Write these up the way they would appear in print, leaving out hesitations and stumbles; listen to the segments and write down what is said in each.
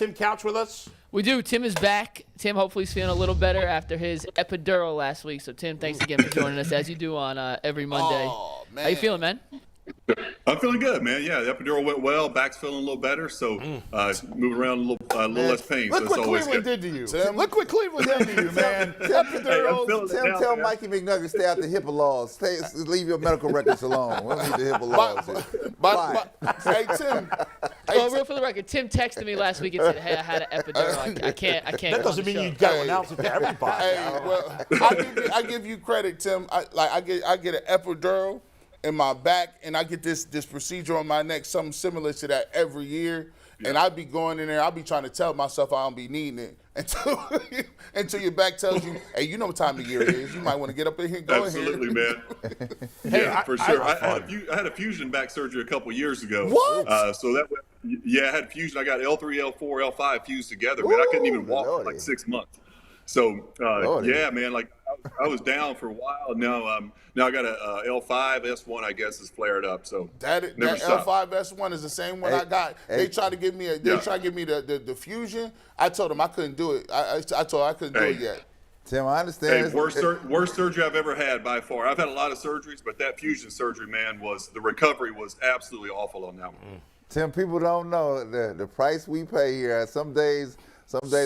Tim Couch with us? We do. Tim is back. Tim hopefully is feeling a little better after his epidural last week. So, Tim, thanks again for joining us, as you do on every Monday. Oh, man. How you feeling, man? I'm feeling good, man. Yeah, the epidural went well. Back's feeling a little better, so moving around a little less pain. Look so what it's always Cleveland good. did to you. Tim. Look what Cleveland did to you, man. Epidurals. Hey, Tell Mikey McNuggets stay out the HIPAA laws. Leave your medical records alone. We don't need the HIPAA laws. Hey, Tim. Well, real for the record, Tim texted me last week and said, "Hey, I had an epidural. I can't." That doesn't mean you got to announce it to everybody. Hey, well, I give you credit, Tim. I get an epidural in my back, and I get this procedure on my neck, something similar to that every year. Yeah. And I be going in there, I be trying to tell myself I don't be needing it until your back tells you, hey, you know what time of year it is. You might want to get up in here and go Absolutely, ahead. man. Yeah, for sure. I had a fusion back surgery a couple years ago. What? So that I had fusion. I got L3, L4, L5 fused together, man. I couldn't even walk for like 6 months. So, yeah, man, like I was down for a while. Now I got a L5, S1, I guess, is flared up. So that L5, S1 is the same one I got. They tried to give me the fusion. I told them I couldn't do it. I told them I couldn't do it yet. Tim, I understand. Hey, worst surgery I've ever had by far. I've had a lot of surgeries, but that fusion surgery, man, the recovery was absolutely awful on that one. Tim, people don't know the price we pay here. Some days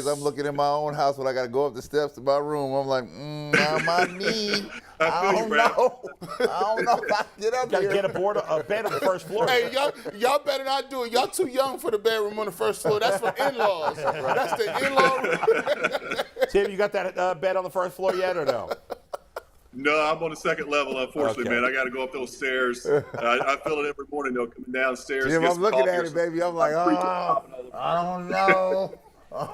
I'm looking in my own house when I got to go up the steps to my room. I'm like, my knee. I don't know if I can get up Got to here. get a bed on the first floor. Hey, y'all better not do it. Y'all too young for the bedroom on the first floor. That's for in-laws. That's the in-law. Tim, you got that bed on the first floor yet or no? No, I'm on the second level, unfortunately, man. I got to go up those stairs. I feel it every morning, though, coming downstairs. Jim, I'm looking at it, baby. I'm like, I don't know.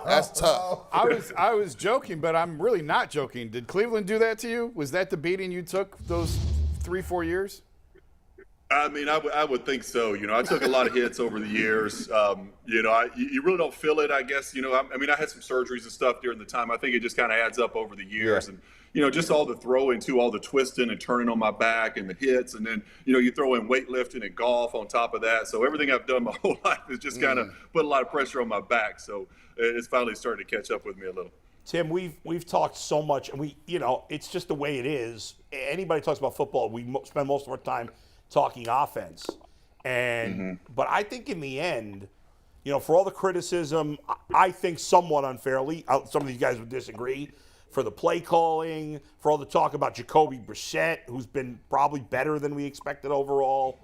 That's tough. I was joking, but I'm really not joking. Did Cleveland do that to you? Was that the beating you took those 3-4 years? I mean, I would think so. You know, I took a lot of hits over the years. You know, you really don't feel it, I guess. You know, I mean, I had some surgeries and stuff during the time. I think it just kind of adds up over the years. Yeah. And, you know, just all the throwing, too, all the twisting and turning on my back and the hits. And then, you know, you throw in weightlifting and golf on top of that. So everything I've done my whole life is just kind of put a lot of pressure on my back. So it's finally starting to catch up with me a little. Tim, we've talked so much, and it's just the way it is. Anybody talks about football, we spend most of our time talking offense. And but I think in the end, you know, for all the criticism, I think somewhat unfairly, some of these guys would disagree, for the play calling, for all the talk about Jacoby Brissett, who's been probably better than we expected overall.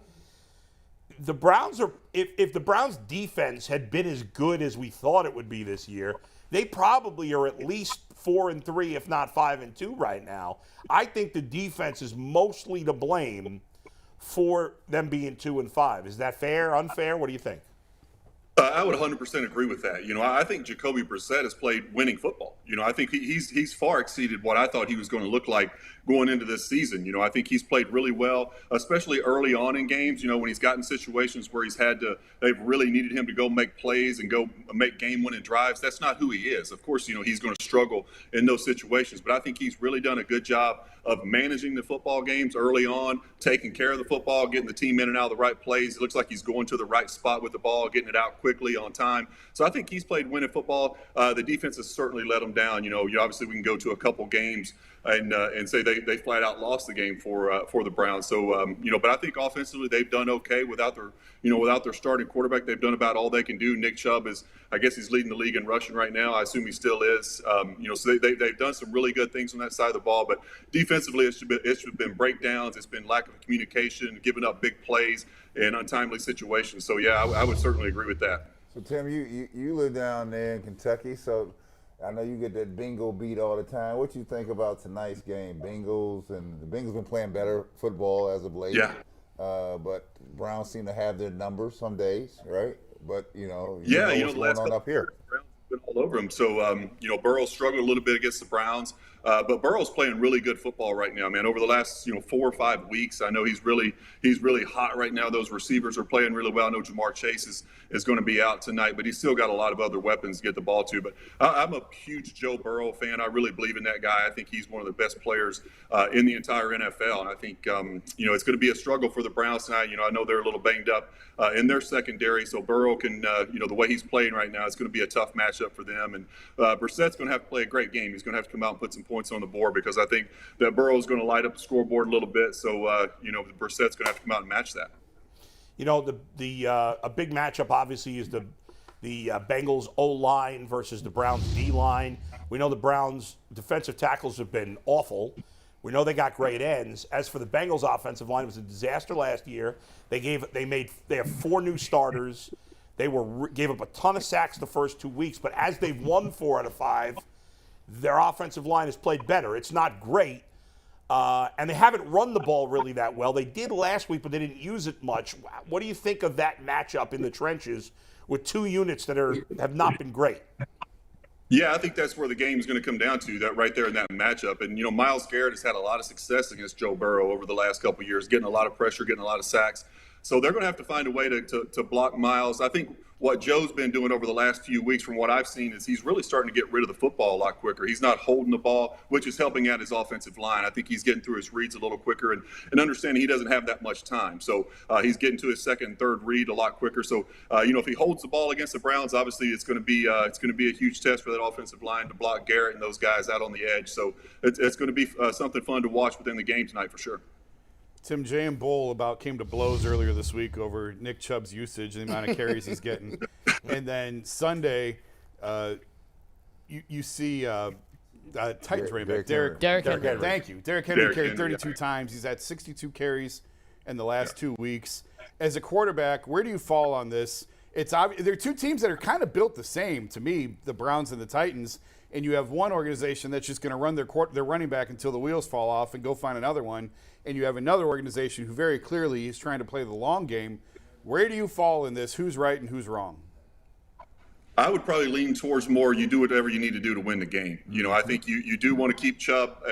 The Browns are, if the Browns defense had been as good as we thought it would be this year, they probably are at least 4-3, if not 5-2 right now. I think the defense is mostly to blame for them being 2-5. Is that fair, unfair? What do you think? I would 100% agree with that. You know, I think Jacoby Brissett has played winning football. You know, I think he's far exceeded what I thought he was going to look like going into this season. You know, I think he's played really well, especially early on in games, you know, when he's gotten situations where they've really needed him to go make plays and go make game-winning drives. That's not who he is. Of course, you know, he's going to struggle in those situations, but I think he's really done a good job of managing the football games early on, taking care of the football, getting the team in and out of the right plays. It looks like he's going to the right spot with the ball, getting it out quickly on time. So I think he's played winning football. The defense has certainly let him down. You know, obviously we can go to a couple games and say they flat out lost the game for the Browns. So you know, but I think offensively they've done okay without their starting quarterback. They've done about all they can do. Nick Chubb I guess he's leading the league in rushing right now. I assume he still is. You know, so they've done some really good things on that side of the ball. But defensively, it's been breakdowns. It's been lack of communication, giving up big plays in untimely situations. So yeah, I would certainly agree with that. So Tim, you live down there in Kentucky, so I know you get that bingo beat all the time. What you think about tonight's game? Bengals, and the Bengals been playing better football as of late. Yeah. But Browns seem to have their numbers some days, right? But you know the what's last going on up here. Browns have been all over them. So you know, Burrow struggled a little bit against the Browns. But Burrow's playing really good football right now, man. Over the last 4 or 5 weeks, I know he's really hot right now. Those receivers are playing really well. I know Jamar Chase is going to be out tonight, but he's still got a lot of other weapons to get the ball to. But I'm a huge Joe Burrow fan. I really believe in that guy. I think he's one of the best players in the entire NFL, and I think it's going to be a struggle for the Browns tonight. I know they're a little banged up in their secondary, so Burrow can, the way he's playing right now, it's going to be a tough matchup for them. And Brissett's going to have to play a great game. He's going to have to come out and put some points on the board, because I think that Burrow's going to light up the scoreboard a little bit. So, Brissett's going to have to come out and match that. A big matchup obviously is the Bengals O-line versus the Browns D-line. We know the Browns defensive tackles have been awful. We know they got great ends. As for the Bengals offensive line, it was a disaster last year. They have 4 new starters. They gave up a ton of sacks the first 2 weeks, but as they've won 4 out of 5, their offensive line has played better. It's not great, and they haven't run the ball really that well. They did last week, but they didn't use it much. What do you think of that matchup in the trenches with 2 units that have not been great? Yeah, I think that's where the game is going to come down to, that right there in that matchup. And, Myles Garrett has had a lot of success against Joe Burrow over the last couple of years, getting a lot of pressure, getting a lot of sacks. So they're going to have to find a way to block Myles. I think what Joe's been doing over the last few weeks, from what I've seen, is he's really starting to get rid of the football a lot quicker. He's not holding the ball, which is helping out his offensive line. I think he's getting through his reads a little quicker and understanding he doesn't have that much time. So he's getting to his second and third read a lot quicker. So, if he holds the ball against the Browns, obviously it's going to be a huge test for that offensive line to block Garrett and those guys out on the edge. So it's going to be something fun to watch within the game tonight for sure. Tim, Jay and Bull came to blows earlier this week over Nick Chubb's usage and the amount of carries he's getting. And then Sunday, you see Titans running back Derrick Henry. Thank you. Derrick Henry carried 32 times. He's had 62 carries in the last 2 weeks. As a quarterback, where do you fall on this? It's obvious there are 2 teams that are kind of built the same to me, the Browns and the Titans. And you have one organization that's just going to run their running back until the wheels fall off and go find another one. And you have another organization who very clearly is trying to play the long game. Where do you fall in this? Who's right and who's wrong? I would probably lean towards more you do whatever you need to do to win the game. I think you do want to keep Chubb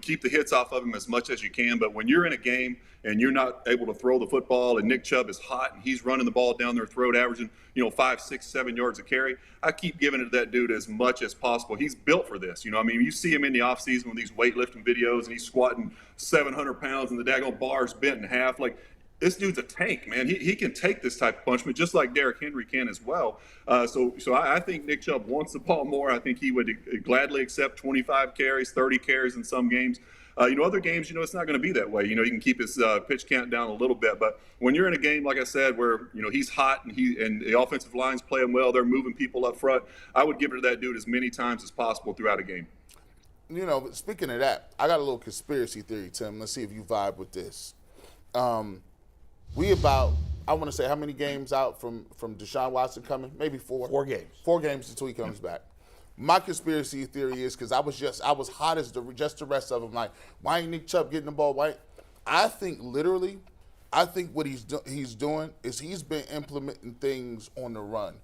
keep the hits off of him as much as you can. But when you're in a game and you're not able to throw the football and Nick Chubb is hot and he's running the ball down their throat, averaging 5, 6, 7 yards a carry, I keep giving it to that dude as much as possible. He's built for this. You see him in the offseason with these weightlifting videos and he's squatting 700 pounds and the daggone bar's bent in half. Like, this dude's a tank, man. He can take this type of punishment just like Derrick Henry can as well. So I think Nick Chubb wants the ball more. I think he would gladly accept 25 carries, 30 carries in some games. Other games, it's not going to be that way. He can keep his pitch count down a little bit. But when you're in a game, like I said, where, he's hot and the offensive line's playing well, they're moving people up front, I would give it to that dude as many times as possible throughout a game. Speaking of that, I got a little conspiracy theory, Tim. Let's see if you vibe with this. I want to say, how many games out from Deshaun Watson coming? Maybe 4. 4 games. 4 games until he comes back. My conspiracy theory is because I was hot as the rest of them. Like, why ain't Nick Chubb getting the ball? I think what he's doing is he's been implementing things on the run.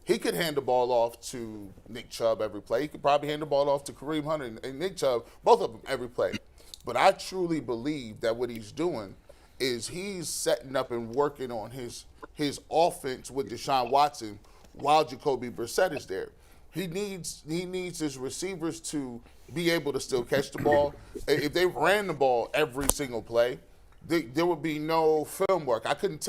He could hand the ball off to Nick Chubb every play. He could probably hand the ball off to Kareem Hunt and Nick Chubb, both of them every play. But I truly believe that what he's doing is he's setting up and working on his offense with Deshaun Watson while Jacoby Brissett is there. He needs his receivers to be able to still catch the ball. If they ran the ball every single play, there would be no film work. I couldn't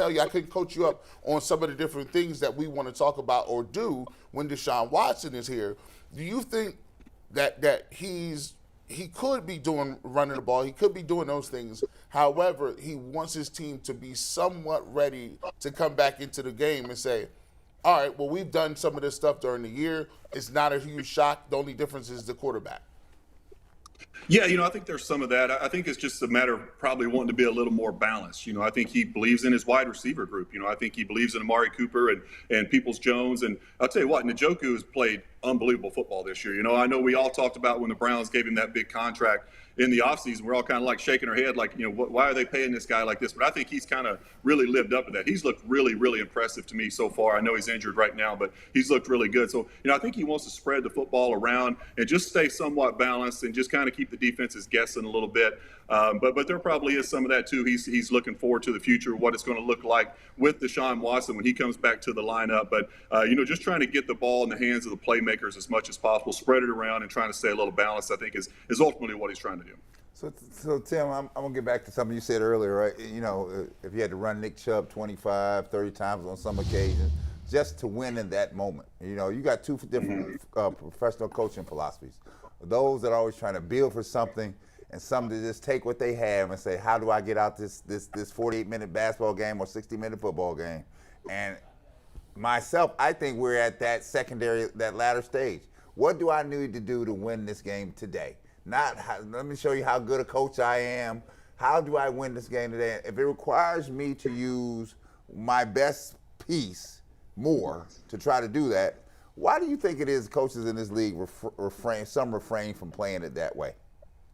coach you up on some of the different things that we want to talk about or do when Deshaun Watson is here. Do you think that he could be running the ball? He could be doing those things. However, he wants his team to be somewhat ready to come back into the game and say, all right, well, we've done some of this stuff during the year. It's not a huge shock. The only difference is the quarterback. Yeah, I think there's some of that. I think it's just a matter of probably wanting to be a little more balanced. I think he believes in his wide receiver group. I think he believes in Amari Cooper and Peoples-Jones. And I'll tell you what, Njoku has played unbelievable football this year. I know we all talked about when the Browns gave him that big contract in the offseason, we're all kind of like shaking our head like, why are they paying this guy like this? But I think he's kind of really lived up to that. He's looked really, really impressive to me so far. I know he's injured right now, but he's looked really good. So, I think he wants to spread the football around and just stay somewhat balanced and just kind of keep keep the defenses guessing a little bit. But there probably is some of that too. He's looking forward to the future, what it's going to look like with Deshaun Watson when he comes back to the lineup. But just trying to get the ball in the hands of the playmakers as much as possible, spread it around, and trying to stay a little balanced, I think is ultimately what he's trying to do. So Tim, I'm going to get back to something you said earlier, right? If you had to run Nick Chubb 25, 30 times on some occasions just to win in that moment. You got two different professional coaching philosophies. Those that are always trying to build for something and some to just take what they have and say, how do I get out this 48-minute basketball game or 60-minute football game? And myself, I think we're at that latter stage. What do I need to do to win this game today? Let me show you how good a coach I am. How do I win this game today? If it requires me to use my best piece more to try to do that, why do you think it is coaches in this league refrain from playing it that way?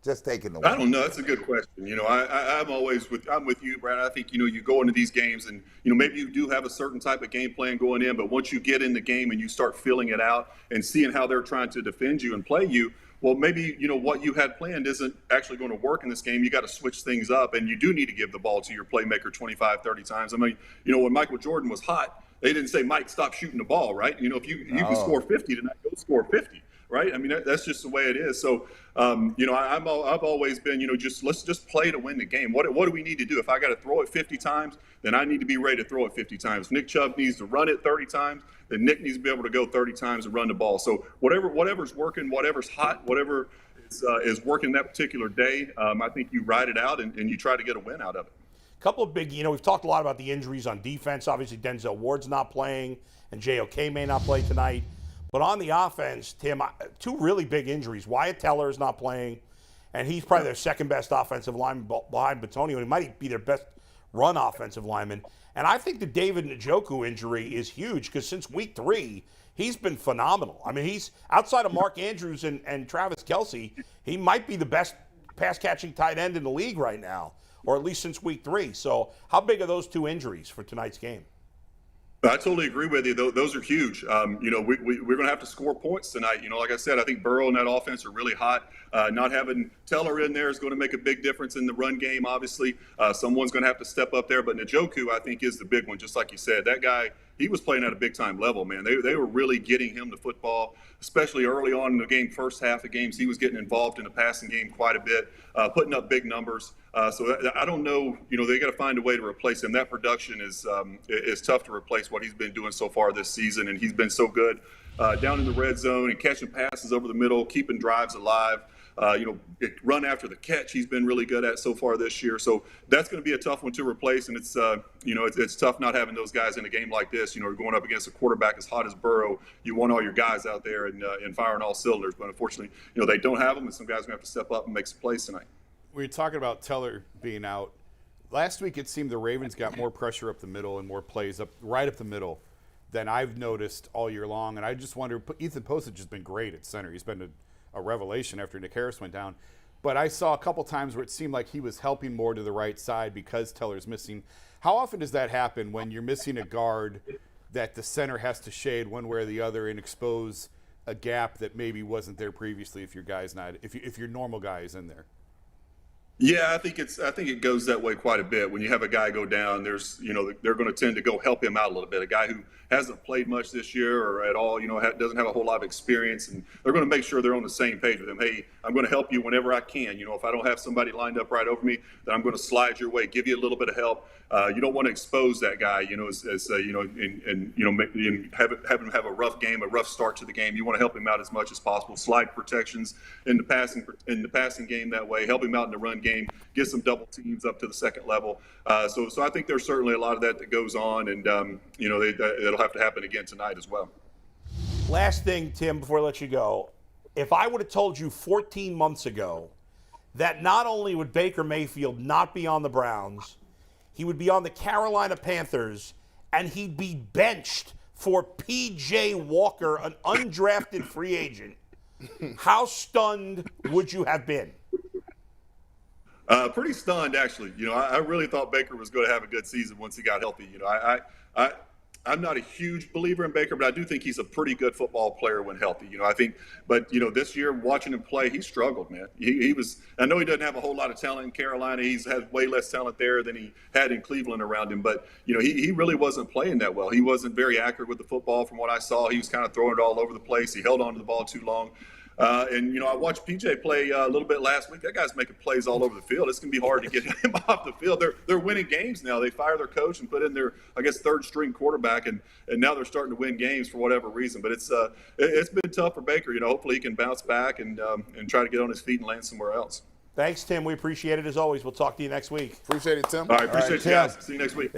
Just taking the win. I don't know. That's a good question. I'm with you, Brad. I think, you go into these games and, maybe you do have a certain type of game plan going in, but once you get in the game and you start filling it out and seeing how they're trying to defend you and play you, well, maybe, what you had planned isn't actually going to work in this game. You got to switch things up, and you do need to give the ball to your playmaker 25, 30 times. I mean, when Michael Jordan was hot, they didn't say, Mike, stop shooting the ball, right? If you can score 50 tonight, go score 50, right? I mean, that's just the way it is. So, I've always been, let's just play to win the game. What do we need to do? If I got to throw it 50 times, then I need to be ready to throw it 50 times. If Nick Chubb needs to run it 30 times, then Nick needs to be able to go 30 times and run the ball. So whatever's working, whatever's hot, whatever is working that particular day, I think you ride it out and you try to get a win out of it. Couple of big, we've talked a lot about the injuries on defense. Obviously, Denzel Ward's not playing, and JOK may not play tonight. But on the offense, Tim, two really big injuries. Wyatt Teller is not playing, and he's probably their second best offensive lineman behind Bitonio, and he might be their best run offensive lineman. And I think the David Njoku injury is huge because since week 3, he's been phenomenal. I mean, he's outside of Mark Andrews and Travis Kelce, he might be the best pass-catching tight end in the league right now, or at least since week 3. So how big are those two injuries for tonight's game? I totally agree with you. Those are huge. We're going to have to score points tonight. Like I said, I think Burrow and that offense are really hot. Not having Teller in there is going to make a big difference in the run game, obviously. Someone's going to have to step up there. But Njoku, I think, is the big one, just like you said. That guy, he was playing at a big-time level, man. They were really getting him the football, especially early on in the game, first half of games. He was getting involved in the passing game quite a bit, putting up big numbers. So I don't know, they got to find a way to replace him. That production is tough to replace what he's been doing so far this season, and he's been so good down in the red zone and catching passes over the middle, keeping drives alive. Run after the catch he's been really good at so far this year. So that's going to be a tough one to replace, and it's tough not having those guys in a game like this. Going up against a quarterback as hot as Burrow, you want all your guys out there and firing all cylinders. But unfortunately, they don't have them, and some guys are going to have to step up and make some plays tonight. We were talking about Teller being out. Last week it seemed the Ravens got more pressure up the middle and more plays right up the middle than I've noticed all year long. And I just wonder, Ethan Postage has been great at center. He's been a revelation after Nick Harris went down. But I saw a couple times where it seemed like he was helping more to the right side because Teller's missing. How often does that happen when you're missing a guard that the center has to shade one way or the other and expose a gap that maybe wasn't there previously if your normal guy is in there? Yeah, I think it goes that way quite a bit. When you have a guy go down, there's they're going to tend to go help him out a little bit. A guy who hasn't played much this year or at all, doesn't have a whole lot of experience, and they're going to make sure they're on the same page with him. Hey, I'm going to help you whenever I can. If I don't have somebody lined up right over me, then I'm going to slide your way, give you a little bit of help. You don't want to expose that guy, and have him have a rough game, a rough start to the game. You want to help him out as much as possible. Slide protections in the passing game that way. Help him out in the run game. Get some double teams up to the second level. So I think there's certainly a lot of that goes on, and it'll have to happen again tonight as well. Last thing, Tim, before I let you go, if I would have told you 14 months ago that not only would Baker Mayfield not be on the Browns, he would be on the Carolina Panthers, and he'd be benched for P.J. Walker, an undrafted free agent, how stunned would you have been? Pretty stunned, actually. I really thought Baker was going to have a good season once he got healthy. I'm not a huge believer in Baker, but I do think he's a pretty good football player when healthy. I think, but this year watching him play, he struggled, man. He was. I know he doesn't have a whole lot of talent in Carolina. He's had way less talent there than he had in Cleveland around him. But he really wasn't playing that well. He wasn't very accurate with the football from what I saw. He was kind of throwing it all over the place. He held on to the ball too long. And I watched PJ play a little bit last week. That guy's making plays all over the field. It's going to be hard to get him off the field. They're winning games now. They fire their coach and put in their, I guess, third string quarterback, and now they're starting to win games for whatever reason. But it's been tough for Baker. Hopefully he can bounce back and try to get on his feet and land somewhere else. Thanks, Tim. We appreciate it as always. We'll talk to you next week. Appreciate it, Tim. All right, appreciate you guys. See you next week.